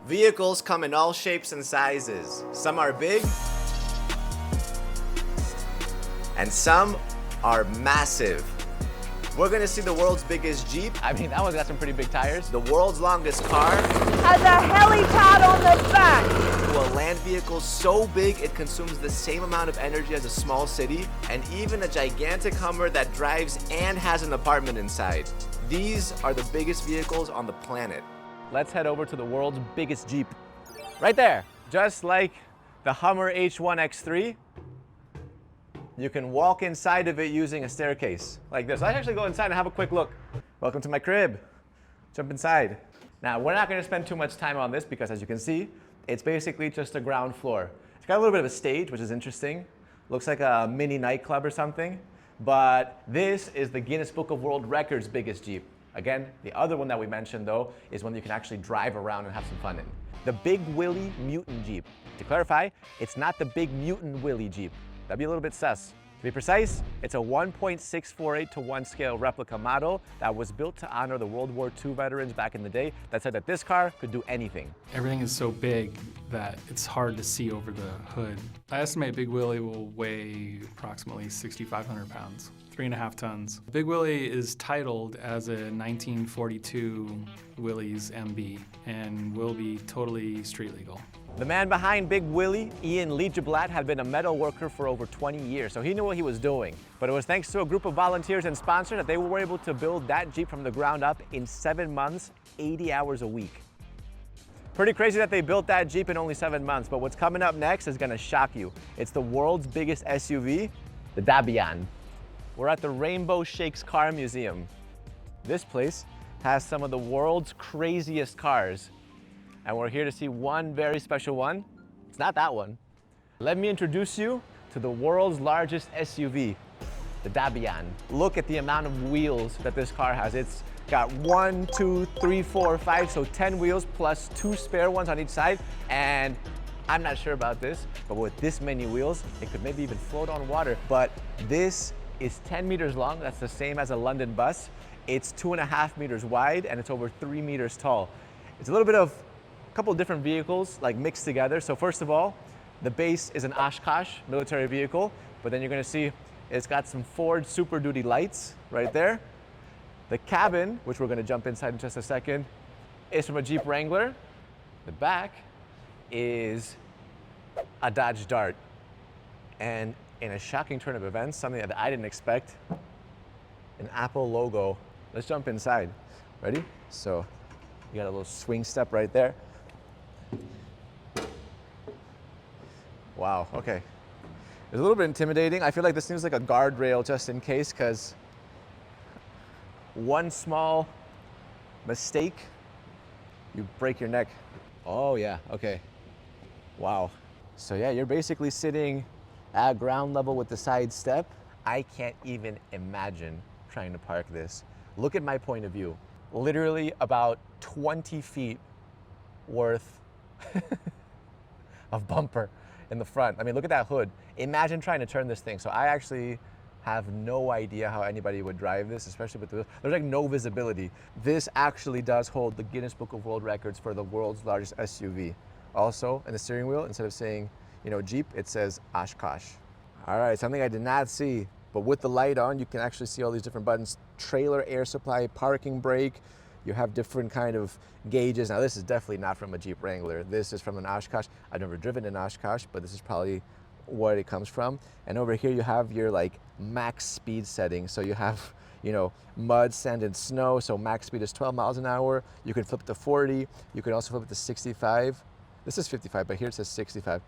Vehicles come in all shapes and sizes. Some are big, and some are massive. We're gonna see the world's biggest Jeep. I mean, that one's got some pretty big tires. The world's longest car. Has a helipad on the back. To a land vehicle so big it consumes the same amount of energy as a small city, and even a gigantic Hummer that drives and has an apartment inside. These are the biggest vehicles on the planet. Let's head over to the world's biggest Jeep. Right there. Just like the Hummer H1 X3, you can walk inside of it using a staircase like this. Let's actually go inside and have a quick look. Welcome to my crib. Jump inside. Now, we're not gonna spend too much time on this because as you can see, it's basically just a ground floor. It's got a little bit of a stage, which is interesting. Looks like a mini nightclub or something. But this is the Guinness Book of World Records biggest Jeep. Again, the other one that we mentioned though is one you can actually drive around and have some fun in. The Big Willie Mutant Jeep. To clarify, it's not the Big Mutant Willie Jeep. That'd be a little bit sus. To be precise, it's a 1.648:1 scale replica model that was built to honor the World War II veterans back in the day that said that this car could do anything. Everything is so big that it's hard to see over the hood. I estimate Big Willie will weigh approximately 6,500 pounds, 3.5 tons. Big Willie is titled as a 1942 Willys MB and will be totally street legal. The man behind Big Willie, Ian Leijeblatt, had been a metal worker for over 20 years, so he knew what he was doing. But it was thanks to a group of volunteers and sponsors that they were able to build that Jeep from the ground up in 7 months, 80 hours a week. Pretty crazy that they built that Jeep in only 7 months, but what's coming up next is gonna shock you. It's the world's biggest SUV, the Dabian. We're at the Rainbow Shakes Car Museum. This place has some of the world's craziest cars. And we're here to see one very special one. It's not that one. Let me introduce you to the world's largest SUV, the Dabian. Look at the amount of wheels that this car has. It's got 1, 2, 3, 4, 5, so 10 wheels plus 2 spare ones on each side. And I'm not sure about this, but with this many wheels, it could maybe even float on water. But this is 10 meters long. That's the same as a London bus. It's 2.5 meters wide and it's over 3 meters tall. It's a little bit of a couple of different vehicles like mixed together. So first of all, the base is an Oshkosh military vehicle, but then you're gonna see it's got some Ford Super Duty lights right there. The cabin, which we're gonna jump inside in just a second, is from a Jeep Wrangler. The back is a Dodge Dart. And in a shocking turn of events, something that I didn't expect, an Apple logo. Let's jump inside. Ready? So you got a little swing step right there. Wow, okay. It's a little bit intimidating. I feel like this needs like a guardrail just in case, because one small mistake, you break your neck. Oh yeah, okay. Wow. So yeah, you're basically sitting at ground level with the side step. I can't even imagine trying to park this. Look at my point of view. Literally about 20 feet worth of bumper in the front. I mean, look at that hood. Imagine trying to turn this thing. So I actually have no idea how anybody would drive this, especially with there's like no visibility. This actually does hold the Guinness Book of World Records for the world's largest SUV. Also, in the steering wheel, instead of saying, you know, Jeep, it says Oshkosh. All right, something I did not see, but with the light on, you can actually see all these different buttons. Trailer air supply, parking brake. You have different kind of gauges. Now this is definitely not from a Jeep Wrangler. This is from an Oshkosh. I've never driven an Oshkosh, but this is probably what it comes from. And over here you have your like max speed setting. So you have, you know, mud, sand, and snow. So max speed is 12 miles an hour. You can flip to 40. You can also flip it to 65. This is 55, but here it says 65.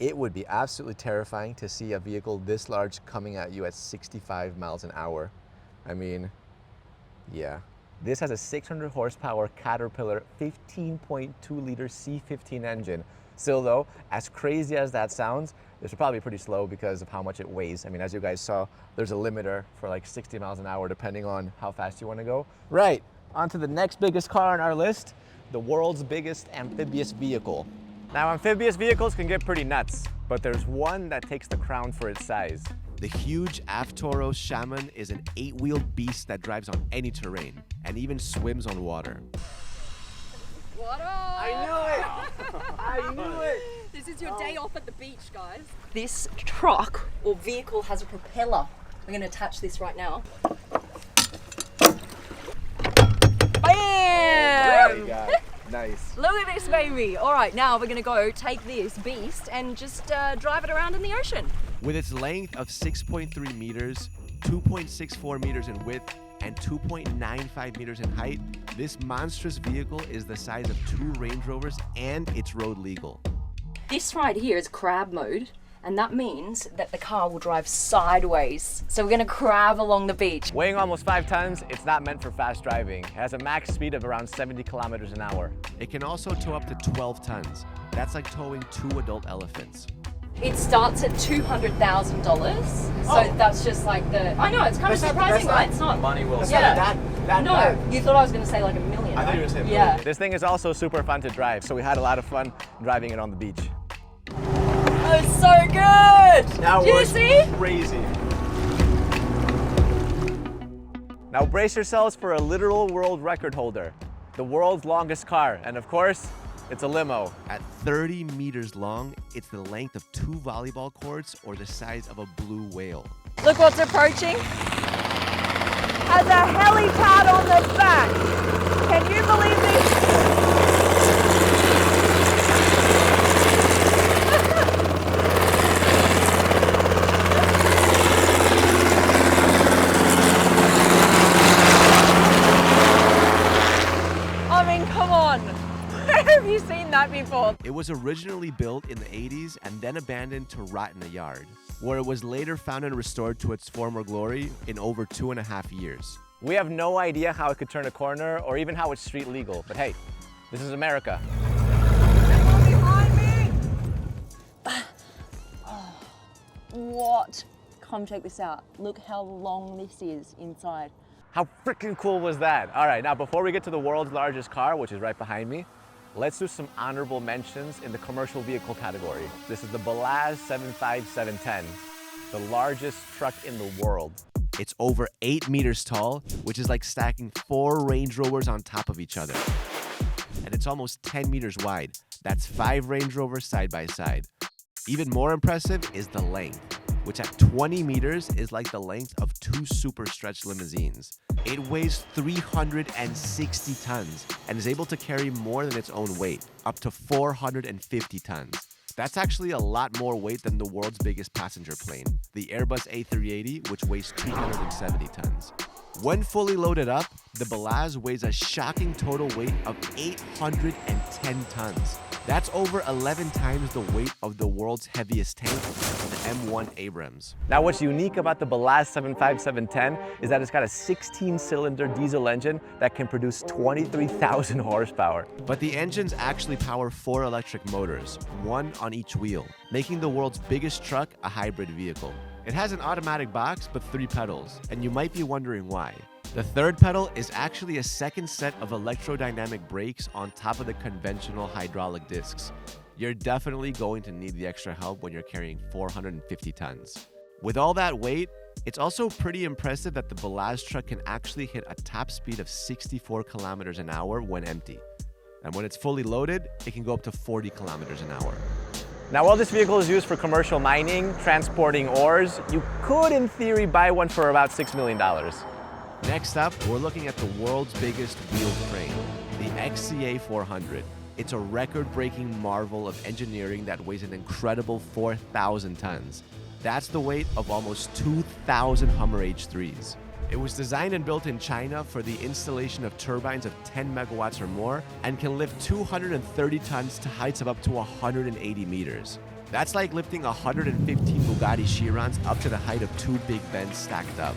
It would be absolutely terrifying to see a vehicle this large coming at you at 65 miles an hour. I mean, yeah. This has a 600 horsepower Caterpillar 15.2 liter C15 engine. Still though, as crazy as that sounds, this will probably be pretty slow because of how much it weighs. I mean, as you guys saw, there's a limiter for like 60 miles an hour depending on how fast you want to go. Right, on to the next biggest car on our list, the world's biggest amphibious vehicle. Now, amphibious vehicles can get pretty nuts, but there's one that takes the crown for its size. The huge Avtoro Shaman is an 8-wheeled beast that drives on any terrain and even swims on water. Water! I knew it! is your day off at the beach, guys. This truck or vehicle has a propeller. I'm going to attach this right now. Bam! Nice. Look at this, baby. All right, now we're going to go take this beast and just drive it around in the ocean. With its length of 6.3 meters, 2.64 meters in width, and 2.95 meters in height, this monstrous vehicle is the size of 2 Range Rovers and it's road legal. This right here is crab mode, and that means that the car will drive sideways. So we're gonna crab along the beach. Weighing almost 5 tons, it's not meant for fast driving. It has a max speed of around 70 kilometers an hour. It can also tow up to 12 tons. That's like towing 2 adult elephants. It starts at $200,000. So that's just like the, I know, it's kind of surprising, right? It's not. Money will Yeah. No, you thought I was gonna say like $1 million. I thought you were saying yeah. This thing is also super fun to drive, so we had a lot of fun driving it on the beach. Oh, it's so good! Now Do you see? Crazy. Now brace yourselves for a literal world record holder, the world's longest car, and of course, it's a limo. At 30 meters long, it's the length of 2 volleyball courts or the size of a blue whale. Look what's approaching. Has a helipad on the back. Can you believe this? I mean, come on. Where have you seen that before? It was originally built in the 80s and then abandoned to rot in a yard, where it was later found and restored to its former glory in over 2.5 years. We have no idea how it could turn a corner or even how it's street legal, but hey, this is America. Behind me! What? Come check this out. Look how long this is inside. How freaking cool was that? All right, now before we get to the world's largest car, which is right behind me, let's do some honorable mentions in the commercial vehicle category. This is the Blondie 75710, the largest truck in the world. It's over 8 meters tall, which is like stacking 4 Range Rovers on top of each other. And it's almost 10 meters wide. That's 5 Range Rovers side by side. Even more impressive is the length, which at 20 meters is like the length of 2 super stretch limousines. It weighs 360 tons and is able to carry more than its own weight, up to 450 tons. That's actually a lot more weight than the world's biggest passenger plane, the Airbus A380, which weighs 270 tons. When fully loaded up, the Blondie weighs a shocking total weight of 810 tons. That's over 11 times the weight of the world's heaviest tank, the M1 Abrams. Now what's unique about the Blondie 75710 is that it's got a 16-cylinder diesel engine that can produce 23,000 horsepower. But the engines actually power 4 electric motors, 1 on each wheel, making the world's biggest truck a hybrid vehicle. It has an automatic box but 3 pedals, and you might be wondering why. The third pedal is actually a second set of electrodynamic brakes on top of the conventional hydraulic discs. You're definitely going to need the extra help when you're carrying 450 tons. With all that weight, it's also pretty impressive that the Blondie truck can actually hit a top speed of 64 kilometers an hour when empty. And when it's fully loaded, it can go up to 40 kilometers an hour. Now, while this vehicle is used for commercial mining, transporting ores, you could, in theory, buy one for about $6 million. Next up, we're looking at the world's biggest wheeled crane, the XCA 400. It's a record-breaking marvel of engineering that weighs an incredible 4,000 tons. That's the weight of almost 2,000 Hummer H3s. It was designed and built in China for the installation of turbines of 10 megawatts or more and can lift 230 tons to heights of up to 180 meters. That's like lifting 115 Bugatti Chirons up to the height of 2 Big Bens stacked up.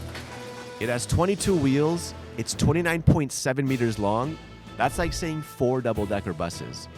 It has 22 wheels, it's 29.7 meters long. That's like saying 4 double-decker buses.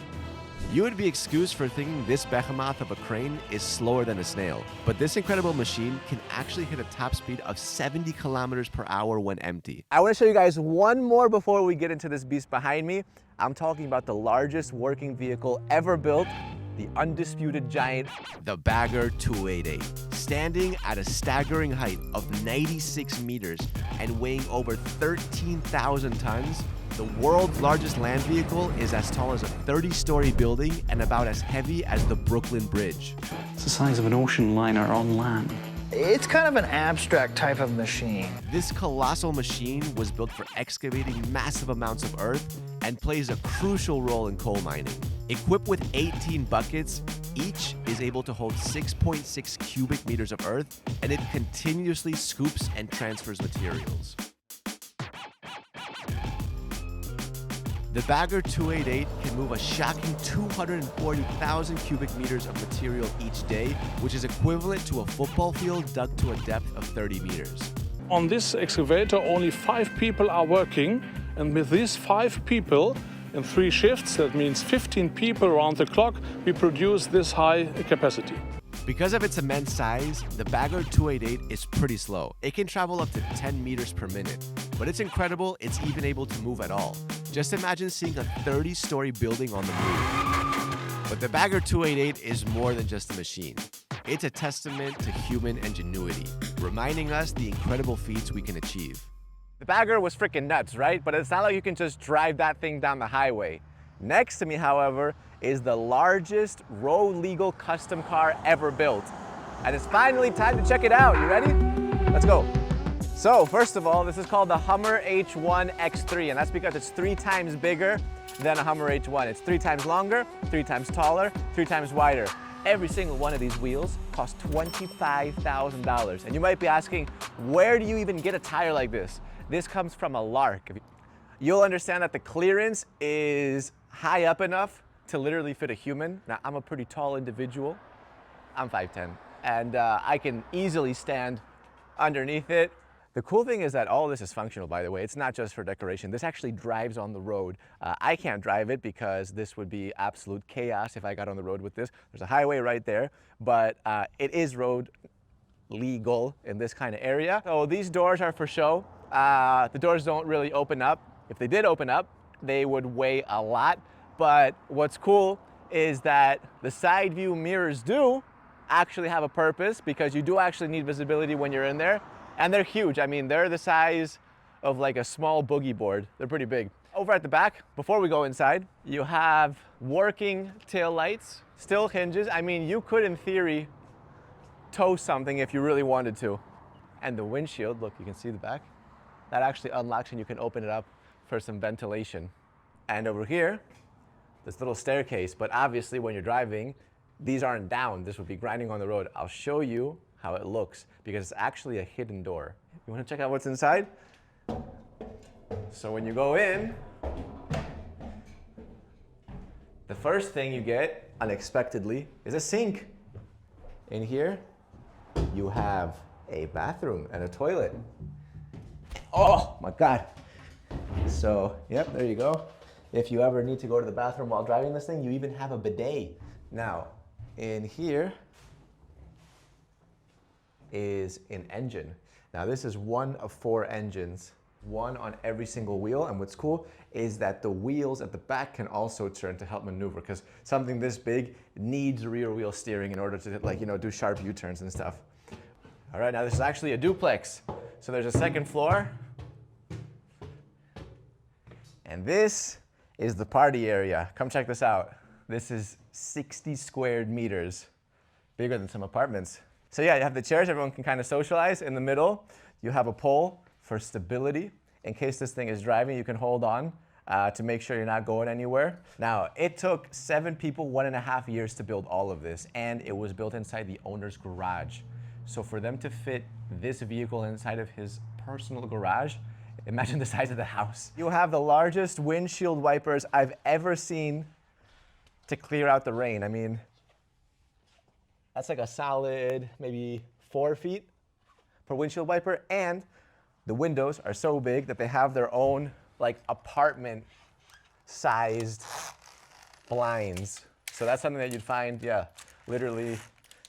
You would be excused for thinking this behemoth of a crane is slower than a snail, but this incredible machine can actually hit a top speed of 70 kilometers per hour when empty. I want to show you guys one more before we get into this beast behind me. I'm talking about the largest working vehicle ever built, the undisputed giant, the Bagger 288. Standing at a staggering height of 96 meters and weighing over 13,000 tons, The world's largest land vehicle is as tall as a 30-story building and about as heavy as the Brooklyn Bridge. It's the size of an ocean liner on land. It's kind of an abstract type of machine. This colossal machine was built for excavating massive amounts of earth and plays a crucial role in coal mining. Equipped with 18 buckets, each is able to hold 6.6 cubic meters of earth, and it continuously scoops and transfers materials. The Bagger 288 can move a shocking 240,000 cubic meters of material each day, which is equivalent to a football field dug to a depth of 30 meters. On this excavator, only 5 people are working, and with these 5 people in 3 shifts, that means 15 people around the clock, we produce this high capacity. Because of its immense size, the Bagger 288 is pretty slow. It can travel up to 10 meters per minute, but it's incredible it's even able to move at all. Just imagine seeing a 30-story building on the move. But the Bagger 288 is more than just a machine. It's a testament to human ingenuity, reminding us the incredible feats we can achieve. The Bagger was freaking nuts, right? But it's not like you can just drive that thing down the highway. Next to me, however, is the largest road-legal custom car ever built. And it's finally time to check it out. You ready? Let's go. So, first of all, this is called the Hummer H1 X3, and that's because it's 3 times bigger than a Hummer H1. It's 3 times longer, 3 times taller, 3 times wider. Every single one of these wheels costs $25,000. And you might be asking, where do you even get a tire like this? This comes from a Lark. You'll understand that the clearance is high up enough to literally fit a human. Now, I'm a pretty tall individual. I'm 5'10", and I can easily stand underneath it. The cool thing is that all this is functional, by the way. It's not just for decoration. This actually drives on the road. I can't drive it because this would be absolute chaos if I got on the road with this. There's a highway right there, but it is road legal in this kind of area. So these doors are for show. The doors don't really open up. If they did open up, they would weigh a lot. But what's cool is that the side view mirrors do actually have a purpose, because you do actually need visibility when you're in there. And they're huge. I mean, they're the size of like a small boogie board. They're pretty big. Over at the back, before we go inside, you have working tail lights, still hinges. I mean, you could, in theory, tow something if you really wanted to. And the windshield, look, you can see the back. That actually unlocks and you can open it up for some ventilation. And over here, this little staircase. But obviously, when you're driving, these aren't down. This would be grinding on the road. I'll show you how it looks, because it's actually a hidden door. You want to check out what's inside? So when you go in, the first thing you get, unexpectedly, is a sink. In here, you have a bathroom and a toilet. Oh my God. So, yep, there you go. If you ever need to go to the bathroom while driving this thing, you even have a bidet. Now, in here is an engine. Now this is one of 4 engines, one on every single wheel. And what's cool is that the wheels at the back can also turn to help maneuver, because something this big needs rear wheel steering in order to, like, you know, do sharp U-turns and stuff. All right, now this is actually a duplex. So there's a second floor. And this is the party area. Come check this out. This is 60 squared meters, bigger than some apartments. So yeah, you have the chairs, everyone can kind of socialize. In the middle, you have a pole for stability. In case this thing is driving, you can hold on to make sure you're not going anywhere. Now, it took 7 people 1.5 years to build all of this, and it was built inside the owner's garage. So for them to fit this vehicle inside of his personal garage, imagine the size of the house. You have the largest windshield wipers I've ever seen to clear out the rain. I mean, that's like a solid maybe 4 feet per windshield wiper, and the windows are so big that they have their own like apartment-sized blinds. So that's something that you'd find, yeah, literally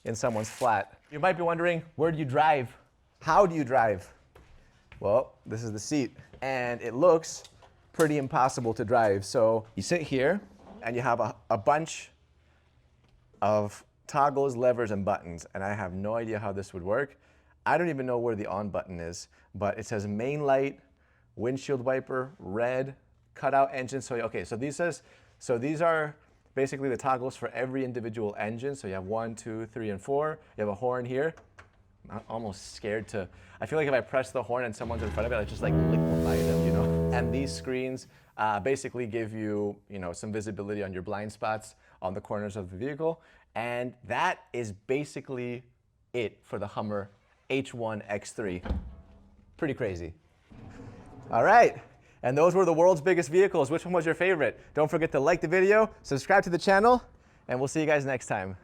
in someone's flat. You might be wondering, where do you drive? How do you drive? Well, this is the seat, and it looks pretty impossible to drive. So you sit here, and you have a bunch of toggles, levers, and buttons, and I have no idea how this would work. I don't even know where the on button is, but it says main light, windshield wiper, red, cutout engine. So okay, so these are basically the toggles for every individual engine. So you have 1, 2, 3, and 4. You have a horn here. I'm almost scared to, I feel like if I press the horn and someone's in front of it, I just like liquefy them, you know? And these screens basically give you, you know, some visibility on your blind spots on the corners of the vehicle. And that is basically it for the Hummer H1 X3. Pretty crazy. All right. And those were the world's biggest vehicles. Which one was your favorite? Don't forget to like the video, subscribe to the channel, and we'll see you guys next time.